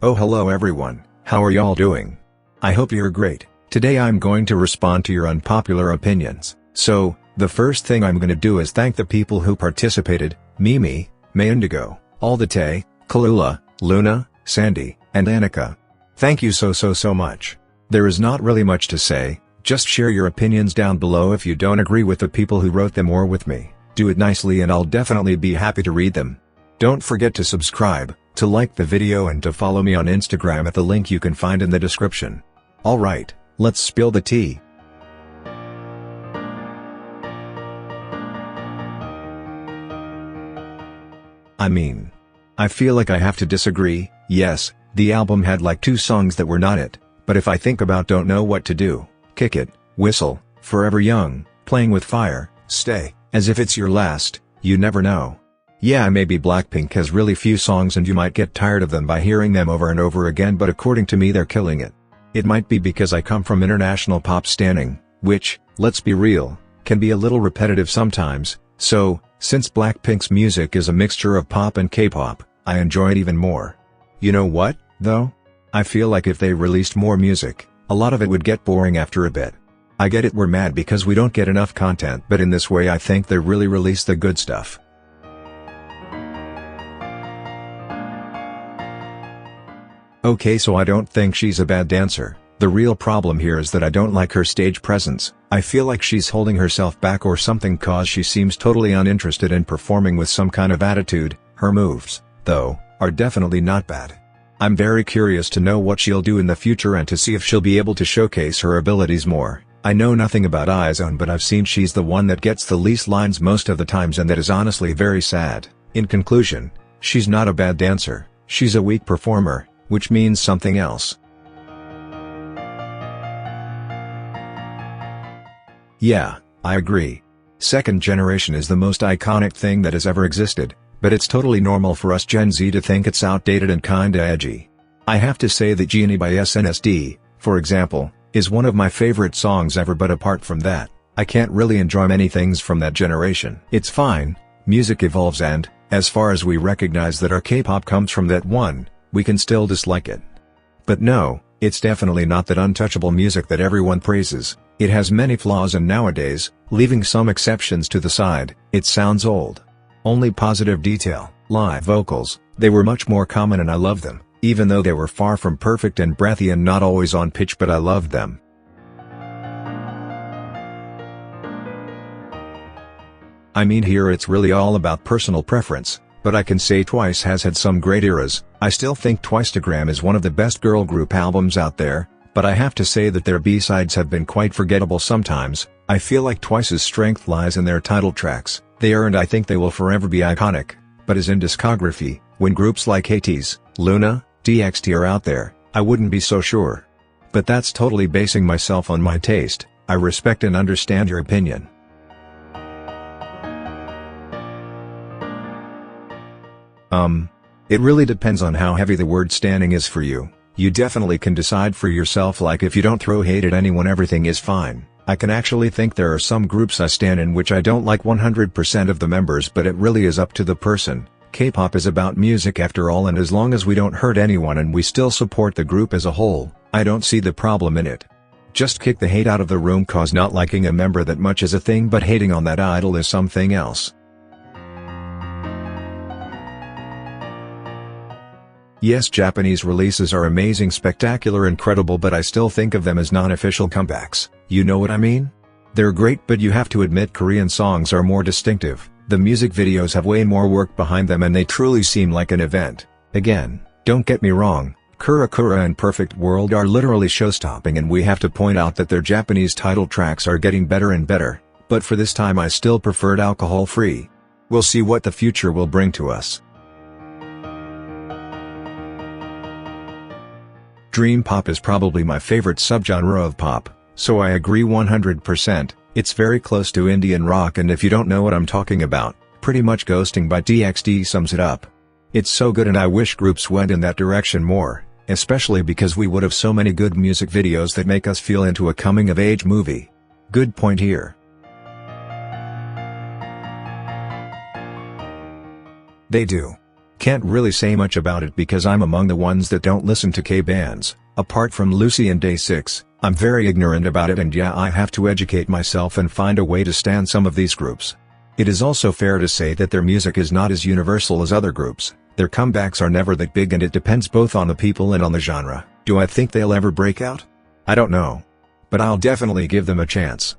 Oh hello everyone, how are y'all doing? I hope you're great. Today I'm going to respond to your unpopular opinions. So, the first thing I'm gonna do is thank the people who participated: Mimi, May Indigo, Aldate, Kalula, Luna, Sandy, and Annika. Thank you so much. There is not really much to say, just share your opinions down below if you don't agree with the people who wrote them or with me. Do it nicely and I'll definitely be happy to read them. Don't forget to subscribe, to like the video and to follow me on Instagram at the link you can find in the description. Alright, let's spill the tea. I feel like I have to disagree. Yes, the album had like 2 songs that were not it, but if I think about Don't Know What to Do, Kick It, Whistle, Forever Young, Playing with Fire, Stay, As If It's Your Last, You Never Know. Yeah, maybe Blackpink has really few songs and you might get tired of them by hearing them over and over again, but according to me they're killing it. It might be because I come from international pop standing, which, let's be real, can be a little repetitive sometimes, so, since Blackpink's music is a mixture of pop and K-pop, I enjoy it even more. You know what, though? I feel like if they released more music, a lot of it would get boring after a bit. I get it, we're mad because we don't get enough content, but in this way I think they really release the good stuff. Okay, so I don't think she's a bad dancer. The real problem here is that I don't like her stage presence. I feel like she's holding herself back or something cause she seems totally uninterested in performing with some kind of attitude. Her moves, though, are definitely not bad. I'm very curious to know what she'll do in the future and to see if she'll be able to showcase her abilities more. I know nothing about IZone, but I've seen she's the one that gets the least lines most of the times, and that is honestly very sad. In conclusion, she's not a bad dancer, she's a weak performer, which means something else. Yeah, I agree. Second generation is the most iconic thing that has ever existed, but it's totally normal for us Gen Z to think it's outdated and kinda edgy. I have to say that Genie by SNSD, for example, is one of my favorite songs ever, but apart from that, I can't really enjoy many things from that generation. It's fine, music evolves and, as far as we recognize that our K-pop comes from that one, we can still dislike it. But no, it's definitely not that untouchable music that everyone praises. It has many flaws, and nowadays, leaving some exceptions to the side, it sounds old. Only positive detail: live vocals, they were much more common and I loved them, even though they were far from perfect and breathy and not always on pitch, but I loved them. Here it's really all about personal preference, but I can say Twice has had some great eras. I still think Twicegram is one of the best girl group albums out there, but I have to say that their B-sides have been quite forgettable sometimes. I feel like Twice's strength lies in their title tracks. They are, and I think they will forever be iconic. But as in discography, when groups like ATEEZ, Luna, TXT are out there, I wouldn't be so sure. But that's totally basing myself on my taste. I respect and understand your opinion. It really depends on how heavy the word standing is for you. You definitely can decide for yourself, like if you don't throw hate at anyone everything is fine. I can actually think there are some groups I stand in which I don't like 100% of the members, but it really is up to the person. K-pop is about music after all, and as long as we don't hurt anyone and we still support the group as a whole, I don't see the problem in it. Just kick the hate out of the room, cause not liking a member that much is a thing, but hating on that idol is something else. Yes, Japanese releases are amazing, spectacular, incredible, but I still think of them as non-official comebacks. You know what I mean? They're great, but you have to admit Korean songs are more distinctive. The music videos have way more work behind them and they truly seem like an event. Again, don't get me wrong, Kura Kura and Perfect World are literally show-stopping, and we have to point out that their Japanese title tracks are getting better and better, but for this time I still preferred Alcohol Free. We'll see what the future will bring to us. Dream pop is probably my favorite subgenre of pop, so I agree 100%, it's very close to Indian rock, and if you don't know what I'm talking about, pretty much Ghosting by TXT sums it up. It's so good and I wish groups went in that direction more, especially because we would have so many good music videos that make us feel into a coming-of-age movie. Good point here. They do. Can't really say much about it because I'm among the ones that don't listen to K-bands. Apart from Lucy and Day 6, I'm very ignorant about it, and yeah, I have to educate myself and find a way to stand some of these groups. It is also fair to say that their music is not as universal as other groups. Their comebacks are never that big, and it depends both on the people and on the genre. Do I think they'll ever break out? I don't know. But I'll definitely give them a chance.